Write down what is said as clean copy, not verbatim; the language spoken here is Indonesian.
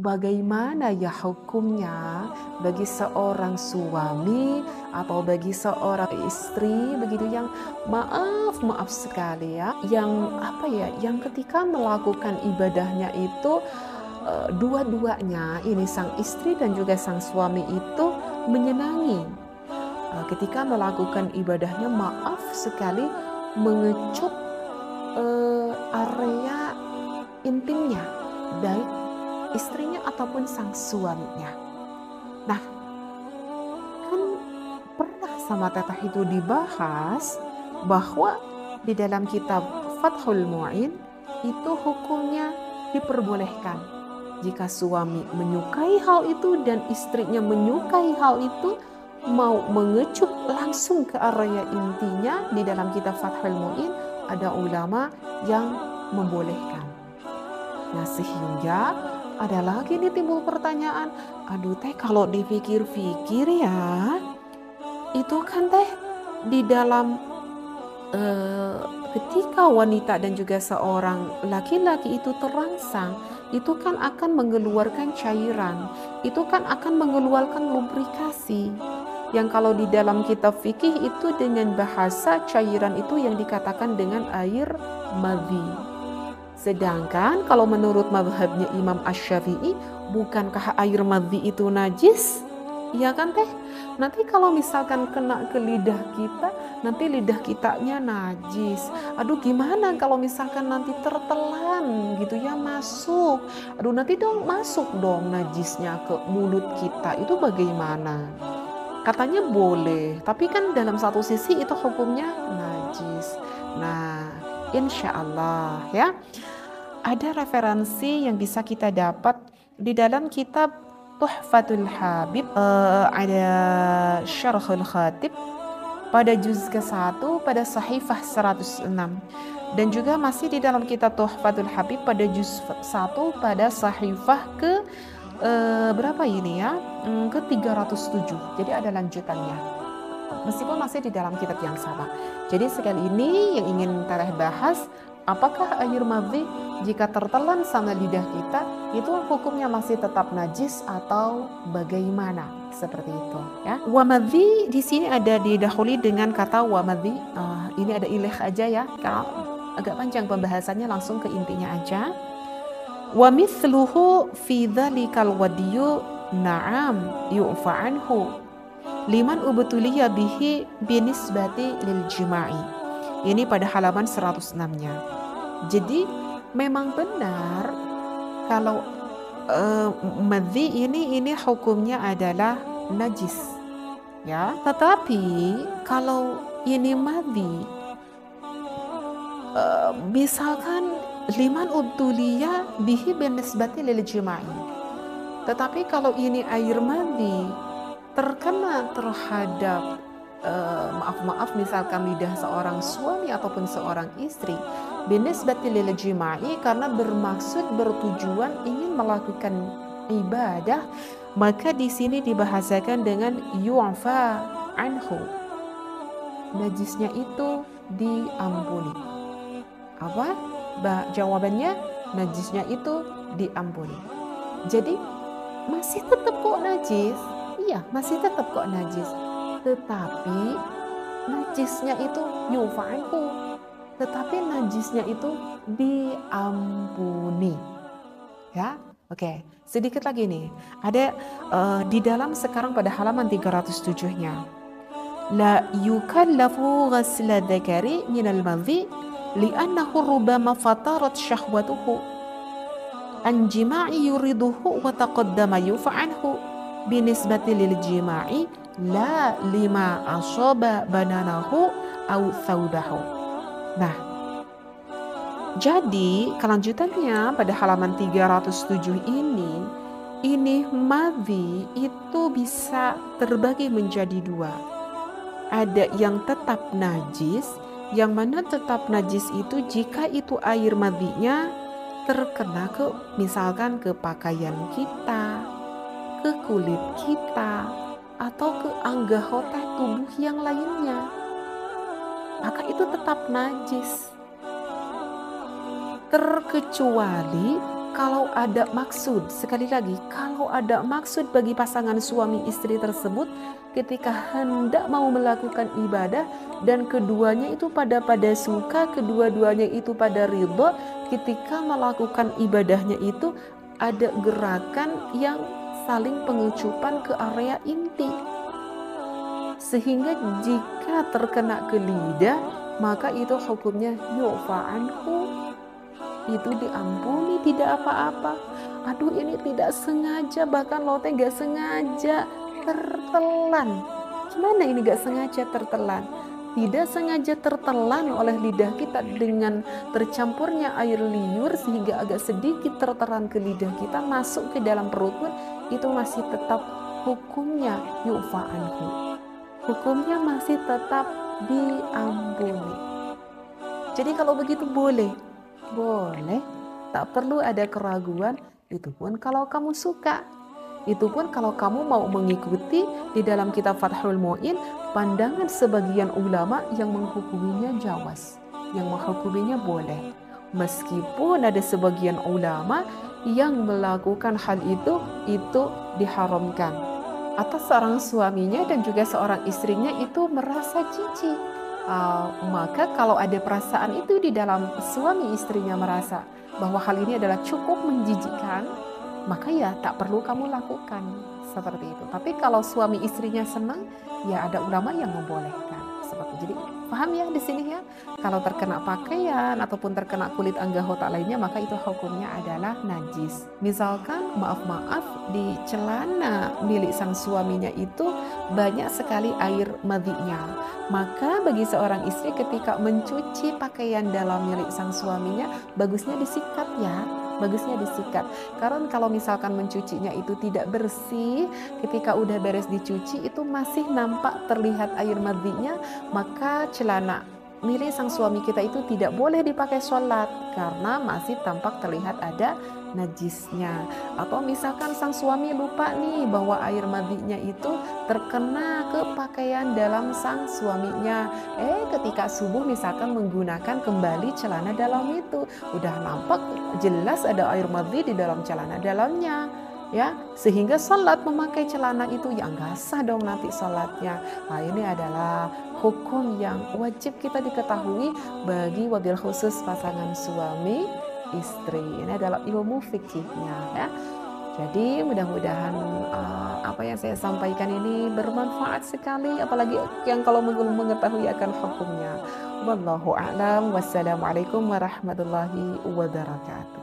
bagaimana ya hukumnya bagi seorang suami atau bagi seorang istri begitu yang maaf sekali ya, yang ketika melakukan ibadahnya itu dua-duanya ini sang istri dan juga sang suami itu menyenangi. Ketika melakukan ibadahnya maaf sekali mengecup area intimnya baik istrinya ataupun sang suaminya. Nah, kan pernah sama teteh itu dibahas bahwa di dalam kitab Fathul Mu'in itu hukumnya diperbolehkan jika suami menyukai hal itu dan istrinya menyukai hal itu, mau mengecup langsung ke area intinya. Di dalam kitab Fathul Mu'in ada ulama yang membolehkan. Nah, sehingga ada lagi nih timbul pertanyaan, aduh teh kalau dipikir-pikir ya, itu kan teh di dalam ketika wanita dan juga seorang laki-laki itu terangsang, itu kan akan mengeluarkan cairan, itu kan akan mengeluarkan lubrikasi. Yang kalau di dalam kitab fikih itu dengan bahasa cairan itu yang dikatakan dengan air madhi. Sedangkan kalau menurut mazhabnya Imam Asy-Syafi'i, bukankah air madhi itu najis? Iya kan teh? Nanti kalau misalkan kena ke lidah kita, nanti lidah kitanya najis. Aduh gimana kalau misalkan nanti tertelan gitu ya masuk. Aduh nanti dong masuk dong najisnya ke mulut kita. Itu bagaimana? Katanya boleh, tapi kan dalam satu sisi itu hukumnya najis. Nah, insya Allah ya, ada referensi yang bisa kita dapat di dalam kitab Tuhfatul Habib, ada Syarhul Khatib pada juz ke-1 pada sahifah 106, dan juga masih di dalam kitab Tuhfatul Habib pada juz 1 pada sahifah ke berapa ini ya, ke 307. Jadi ada lanjutannya meskipun masih di dalam kitab yang sama. Jadi sekali ini yang ingin Tereh bahas, apakah air madhi jika tertelan sama lidah kita itu hukumnya masih tetap najis atau bagaimana? Seperti itu ya. Wa madhi di sini ada didahului dengan kata wa madhi. Ini ada ilih aja ya. Kalau agak panjang pembahasannya, langsung ke intinya aja. Wa mithluhu fi dzalikal wadiyu na'am yu'fa anhu liman ubtuliya bihi binisbati lil jima'i. Ini pada halaman 106-nya. Jadi memang benar kalau madhi ini hukumnya adalah najis ya. Tetapi kalau ini madhi misalkan liman ubtuliya bihi binisbati lil jima'i, tetapi kalau ini air madhi terkena terhadap misalkan lidah seorang suami ataupun seorang istri binisbati lil jima'i, karena bermaksud bertujuan ingin melakukan ibadah, maka di sini dibahasakan dengan yu'fa anhu, najisnya itu diampuni. Apa? Jawabannya najisnya itu diampuni. Jadi masih tetap kok najis. Iya, masih tetap kok najis. Tetapi najisnya itu yu'fa'anhu. Tetapi najisnya itu diampuni. Ya, oke. Sedikit lagi nih. Ada di dalam sekarang pada halaman 307-nya. La yukallafu ghasla dzakari minal madhi li'annahu rubama fatarat syahwatuhu an jima'i yuriduhu wa taqaddama yufa'anhu binisbati lil jima'i la lima asaba bananahu au thawdahu. Nah, jadi kelanjutannya pada halaman 307 ini madhi itu bisa terbagi menjadi dua. Ada yang tetap najis, yang mana tetap najis itu jika itu air madhinya terkena ke misalkan ke pakaian kita, ke kulit kita, atau ke anggota tubuh yang lainnya, maka itu tetap najis. Terkecuali Kalau ada maksud, sekali lagi, kalau ada maksud bagi pasangan suami istri tersebut ketika hendak mau melakukan ibadah dan keduanya itu pada suka, kedua-duanya itu pada ridho, ketika melakukan ibadahnya itu ada gerakan yang saling pengucupan ke area inti. Sehingga jika terkena ke lidah, maka itu hukumnya yu'fa anhu, itu diampuni, tidak apa-apa. Aduh, ini tidak sengaja, bahkan lo teh gak sengaja tertelan. Gimana ini gak sengaja tertelan? Tidak sengaja tertelan oleh lidah kita dengan tercampurnya air liur sehingga agak sedikit tertelan ke lidah kita masuk ke dalam perut pun, itu masih tetap hukumnya yu'fa anhu. Hukumnya masih tetap diampuni. Jadi kalau begitu boleh, tak perlu ada keraguan. Itu pun kalau kamu suka, itu pun kalau kamu mau mengikuti di dalam kitab Fathul Mu'in pandangan sebagian ulama yang menghukuminya jawaz, yang menghukuminya boleh, meskipun ada sebagian ulama yang melakukan hal itu diharamkan atas seorang suaminya dan juga seorang istrinya itu merasa jijik. Maka kalau ada perasaan itu di dalam suami istrinya merasa bahwa hal ini adalah cukup menjijikkan, maka ya tak perlu kamu lakukan seperti itu. Tapi kalau suami istrinya senang, ya ada ulama yang membolehkan seperti. Jadi paham ya di sini ya, kalau terkena pakaian ataupun terkena kulit anggota lainnya, maka itu hukumnya adalah najis. Misalkan maaf di celana milik sang suaminya itu banyak sekali air madhinya, maka bagi seorang istri ketika mencuci pakaian dalam milik sang suaminya, bagusnya disikat ya, bagusnya disikat. Karena kalau misalkan mencucinya itu tidak bersih, ketika udah beres dicuci itu masih nampak terlihat air madhinya, maka celana milik sang suami kita itu tidak boleh dipakai sholat karena masih tampak terlihat ada najisnya. Atau misalkan sang suami lupa nih bahwa air madhinya itu terkena ke pakaian dalam sang suaminya, ketika subuh misalkan menggunakan kembali celana dalam itu, udah nampak jelas ada air madhi di dalam celana dalamnya ya, sehingga sholat memakai celana itu ya nggak sah dong nanti sholatnya. Nah, ini adalah hukum yang wajib kita diketahui bagi wabil khusus pasangan suami istri. Ini adalah ilmu fikihnya ya. Jadi mudah-mudahan apa yang saya sampaikan ini bermanfaat sekali, apalagi yang kalau belum mengetahui akan hukumnya. Wallahu a'lam. Wassalamualaikum warahmatullahi wabarakatuh.